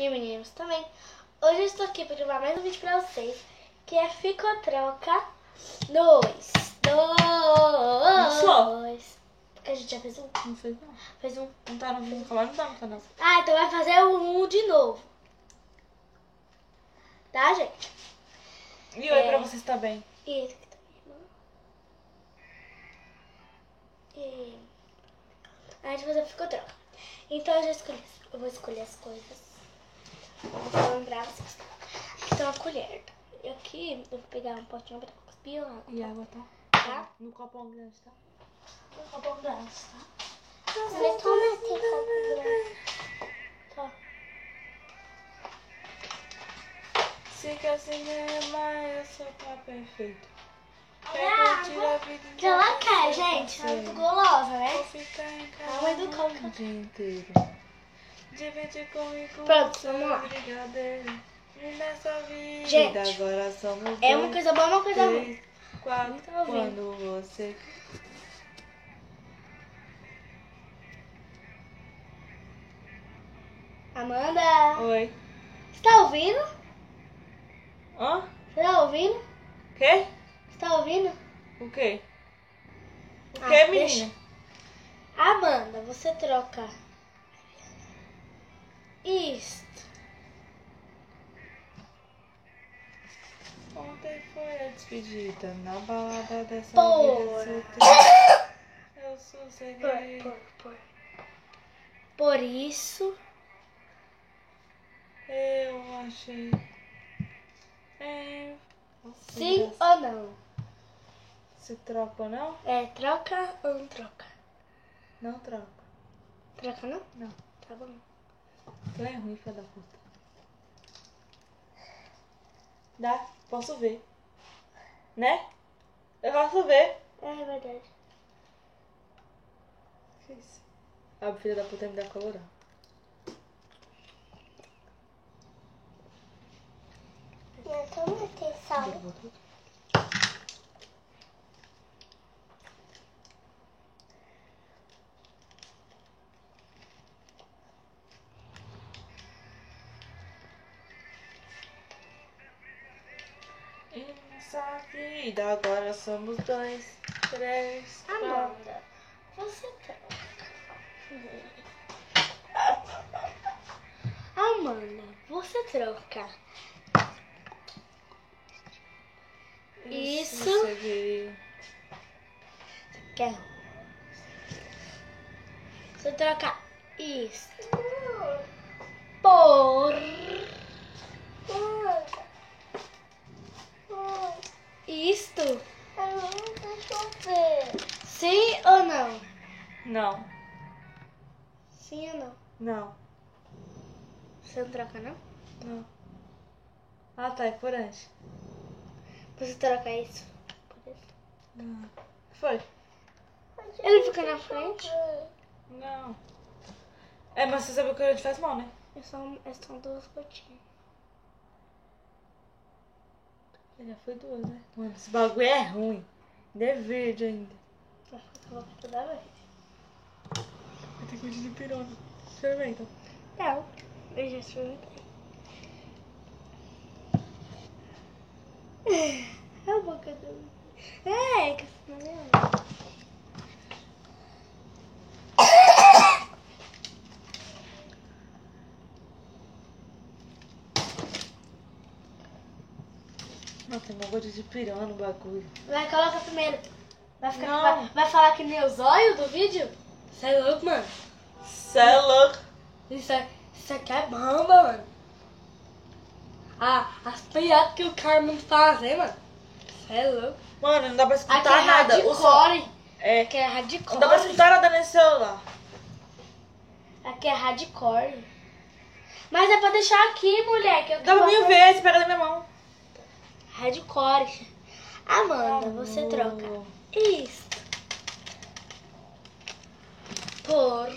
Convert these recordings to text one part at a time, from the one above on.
E meninos também. Hoje eu estou aqui para gravar mais um vídeo para vocês, que é Fica ou Troca 2. Porque a gente já fez um. Não fez não. Fez um. Não tá no vídeo, não tá no canal. Ah, então vai fazer um de novo. Tá, gente? E oi pra vocês também. E esse aqui tá minha irmã. E a gente vai fazer Fica ou Troca. Então eu vou escolher as coisas. Vou lembrar vocês. Aqui tem uma colher. E aqui eu vou pegar um potinho pra cuspir lá. E água, tá? Tá? No copão grande, tá? Um copão grande, tá? Você toma esse copo grande. Tá. Se quer cinema, eu sou tá perfeito. Quer curtir a vida Que ela quer, eu gente. Ela é muito sei. golosa, né? Vou ficar em casa A mãe do Coca. o dia inteiro. Dividir comigo. Pronto, vamos lá. Brigadeiro. E nessa vida Gente, agora somos É uma dois, coisa boa, uma coisa ruim. 3, 4, Não tô ouvindo. quando você... Amanda, Oi. você tá ouvindo? Hã? Você tá ouvindo? Quê? Você tá ouvindo? O quê? O Ah, quê, deixa. menina? Amanda, você troca isto. Ontem foi a despedida na balada dessa Por. vida solteira. Eu sosseguei. Por isso, Eu achei. Você sim ou não? Se troca ou não? É, troca ou não troca? Não troca. Troca não? Não. Tá bom. Tu é ruim, filha da puta. Dá, posso ver. Né? Eu posso ver. É verdade. Que isso? A filha da puta me dá colorar. Não, toma atenção. Em nossa vida agora somos 2, 3, 4. Amanda, você troca. Amanda, você troca isso. Sosseguei. Quer? Você troca isso por isto. Sim ou não? Não. Sim ou não? Não. Você não troca, não? Não. Ah, tá, é por antes. Você troca isso por isso. Não. Foi? Ele fica na frente. Não. É, mas você sabe que a gente faz mal, né? São duas gotinhas. Já foi 2, né? Mano, esse bagulho é ruim. Ainda é verde ainda. Eu vou toda vez. Vai ter gosto de pirona. Experimenta. Não, eu já experimentei. A boca do... É, que você não lembra. Nossa, tem uma gosto de pirona no bagulho. Vai, coloca primeiro. Não. Vai falar que nem os olhos do vídeo? Isso é louco, mano. Cê é louco. Isso aqui é bomba, mano. As piadas que o Carmen faz, hein, mano. Isso é louco. Mano, não dá pra escutar Aqui é nada. O som... hardcore. É. Aqui é hardcore. Não dá pra escutar nada nesse celular. Aqui é hardcore. Mas é pra deixar aqui, mulher. Que eu Dá pra mim ver, você pega da minha mão. Hardcore. Amanda, você troca isso por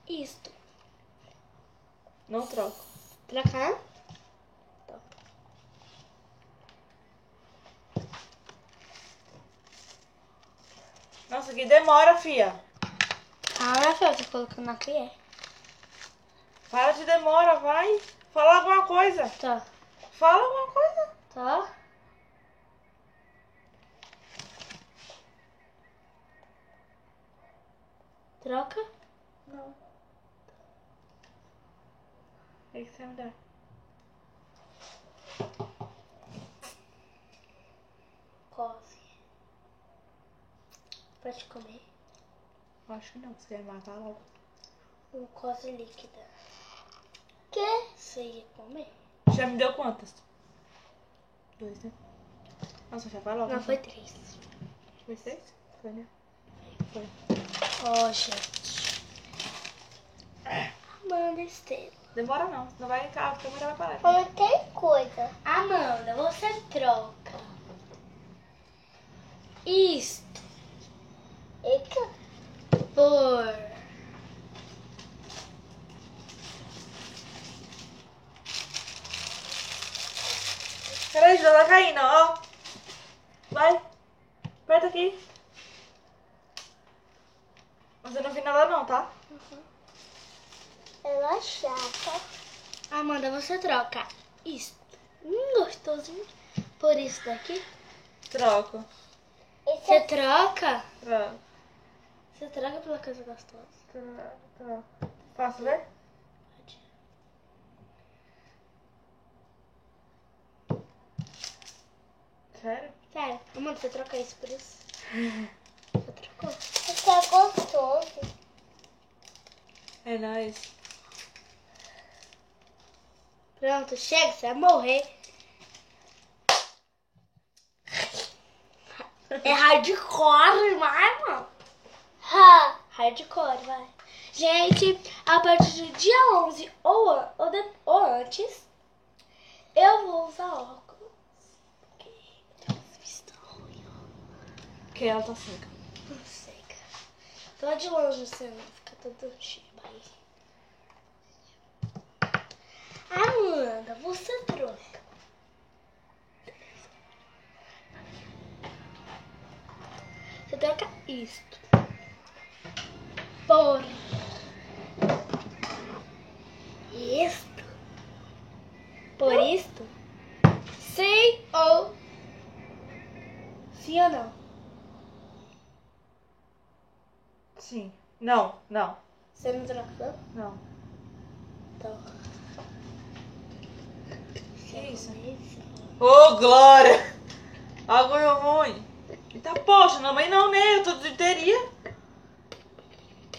isto. Não troco. Trocar? Nossa, que demora, fia. Ah, Rafael, você colocando na colher. Para de demora, vai. Fala alguma coisa. Tá. Fala alguma coisa. Tá. Troca. Não. O que você me dá? Cose. Pode comer. Acho que não, você quer matar logo. Um cose líquida. Que? Você ia comer? Já me deu quantas? 2, né? Nossa, já vai logo. Não, então. foi 3. Foi 6? Foi, né? Foi. Ó, gente. Amanda Estela. Demora não, senão vai entrar, a câmera vai parar. Não tem coisa. Amanda, você troca isto por Peraí, já tá caindo, ó. Vai. Aperta aqui. Mas eu não vi nada não, tá? ela chata. Amanda, você troca isto gostosinho por isso daqui? Troco. Você troca? Troco. Você troca pela coisa gostosa? Troco. Posso ver? Pode. Sério? Sério, Amanda, você troca isso por isso? Você trocou? Isso é gostoso. É nóis. Pronto, chega, você vai morrer. É hardcore, vai, mano. Hardcore, vai. Gente, a partir do dia 11 ou antes, eu vou usar óculos. Porque minha vista ruim, ó. Porque ela tá seca. Não sei, cara. Tô lá de longe, você não fica todo cheio aí. Amanda, você trouxe. Você troca isto por isto. Por isto? Sim ou sim ou não? Sim. Não, não, Você não trocou? não. Então. Que isso? Isso. Ô, Glória! Bagulho ruim. Eita, poxa, não, mas não, né? Eu tô de teria.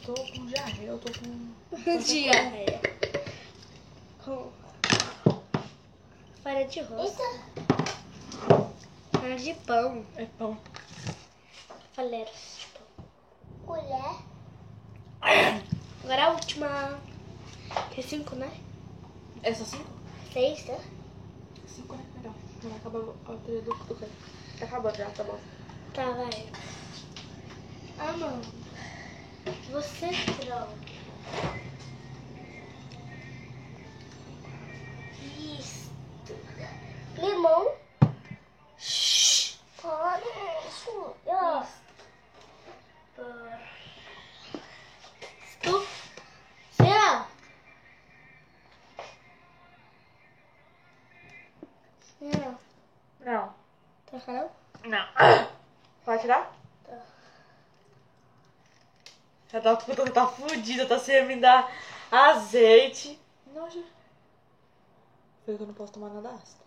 Tô com diarreia, eu tô com... Diarreia. Com farinha de rosto. Farinha de pão. É pão. Faleiros de pão. Colher. Agora a última. Que é 5, né? É só 5? 6, né? 5, né? Legal. Já vai acabar a bateria do coisa. Tá acabando já, tá bom. Tá, vai. Amanda, você troca isto. Limão. Shhh. Para isso. Isto. Será? Não. Não. Troca não? Não. Pode tirar? Tá. Essa da puta tá fudida, tá sem me dar azeite. Nossa. Foi que eu não posso tomar nada ácido.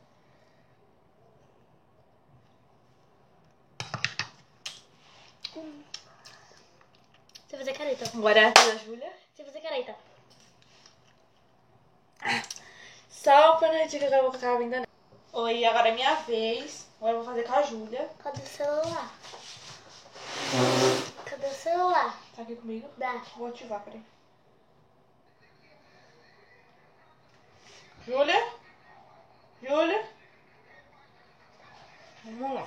Você vai fazer careta. Agora é a da Júlia. Você vai fazer careta. Só pra não dizer que eu vou ficar ainda não. Oi, agora é minha vez. Agora eu vou fazer com a Júlia. Cadê o celular? Cadê o celular? Tá aqui comigo? Dá. Vou ativar, peraí. Júlia? Júlia? Vamos lá.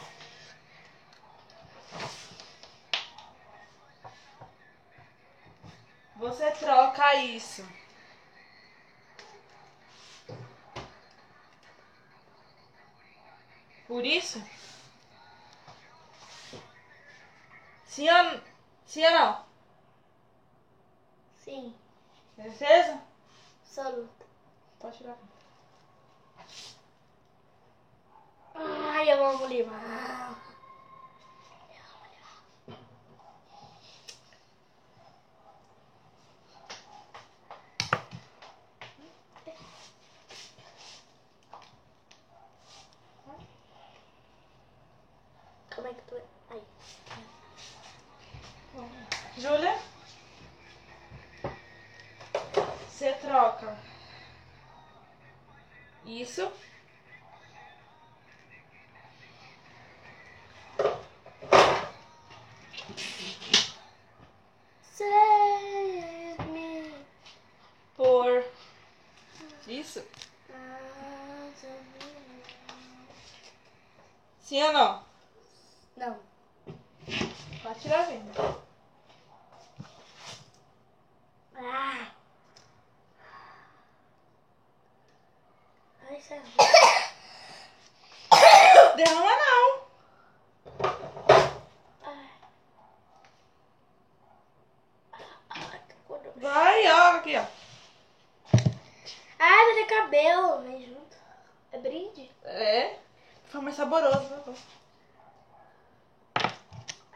Você troca isso por isso? Sim ou não? Sim, Certeza? absoluta. Pode tirar. Ai, eu amo limão. Como é que tu é? Aí. Júlia? Você troca isso Save me. por isso? Sim ou não? Não. Pode tirar a venda. Ah. Ai, sério. Derrama não. Ai, que cor. Vai, ó, aqui, ó. Ai, vai ter cabelo. Vem junto. É brinde? É. Fica mais saboroso, né?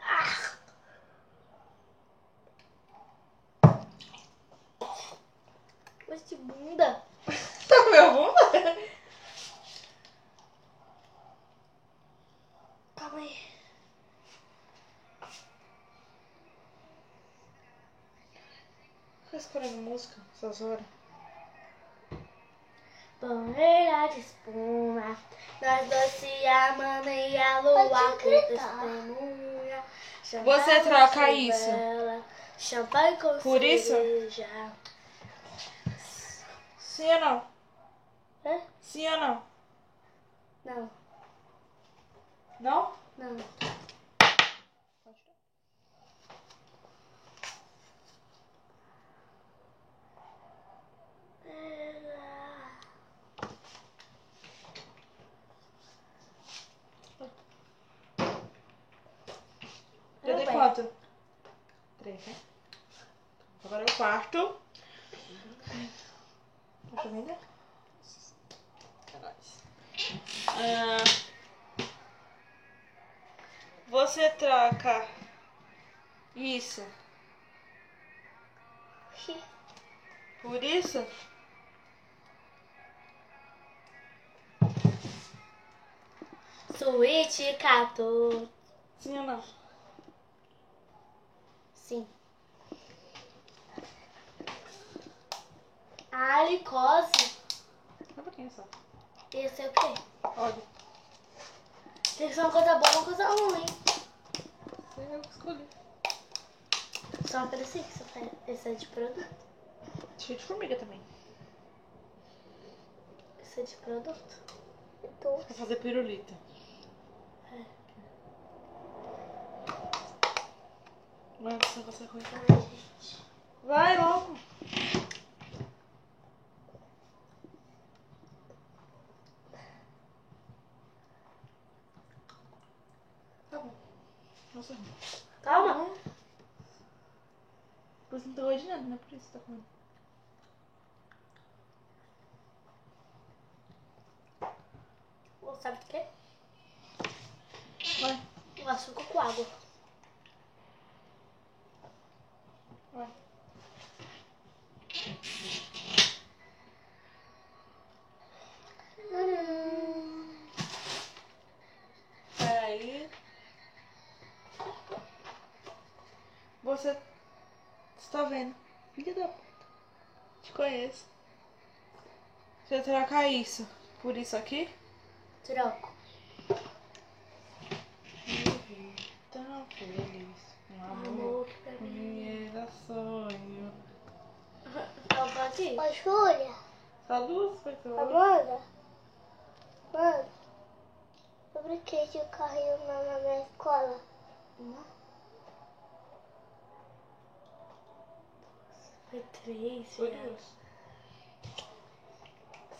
Ah. Gosto de bunda. Tá com meu bunda? Calma aí. Fica escolhendo música essas horas. Banheira de espuma, nós dois se amando e a lua que testemunha. Você troca isso Champanhe com por isso? cereja. Sim ou não? Hã? Sim ou não? Não, Não? não. Pode tirar. Já Tudo dei bem. quanto? 3, né? Agora é o quarto. Deixa eu vender. É nóis. Você troca isso por isso? Switch 14. Sim ou não? Sim. Alicose. Dá um pouquinho só. Esse é o quê? Olha. Tem que ser uma coisa boa ou uma coisa ruim. Eu escolhi. Só uma pedacinho que você faz. Esse é de produto. Cheio de formiga também. Esse é de produto. Então, Pra fazer pirulita. Mano, você não consegue correr. ai, gente. Vai logo. Tá bom. Nossa. Calma. Você não tá hoje nada, não é por isso que você tá comendo. Sabe do quê? Vai, Um açúcar com água. vai. Peraí. Você está vendo? Filha da puta. Te conheço. Você trocar isso por isso aqui? Troco. Tão feliz. Um amor Amor que pra que mim. era sonho. Então pode ir? Ô, Júlia, Essa luz foi toda. Amanda, mano, eu brinquei de carrinho na minha escola. Foi 3, Foi já. duas.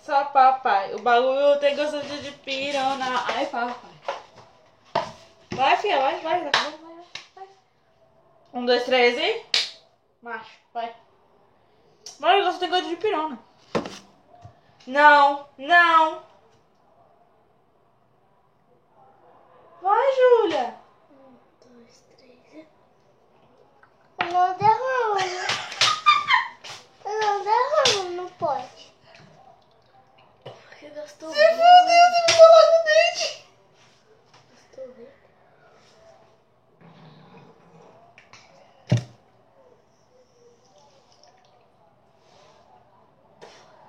Só papai. O bagulho tem gosto de pirona. Ai, papai. Vai, filha, vai. 1, 2, 3 e... Macho, vai. Mas você tem gosto de pirona. Não, não. Vai, Júlia. 1, 2, 3. Eu não derramo. Eu não derramo no pote. Porque gastou Você me falou no dente. Gastou bem.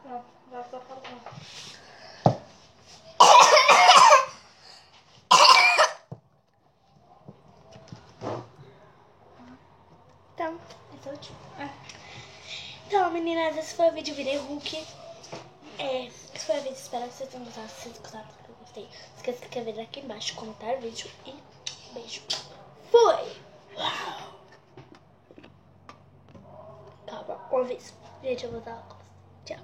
Não, vai só falar. Então, esse é o último. É. Então, meninas, esse foi o vídeo. Virei Hulk. Esse foi o vídeo. Espero que vocês tenham gostado. Se vocês gostaram, que eu gostei. Não esqueça de se inscrever aqui embaixo, comentar o vídeo e beijo. Fui! Calma, uma vez. Gente, eu vou dar óculos. Tchau.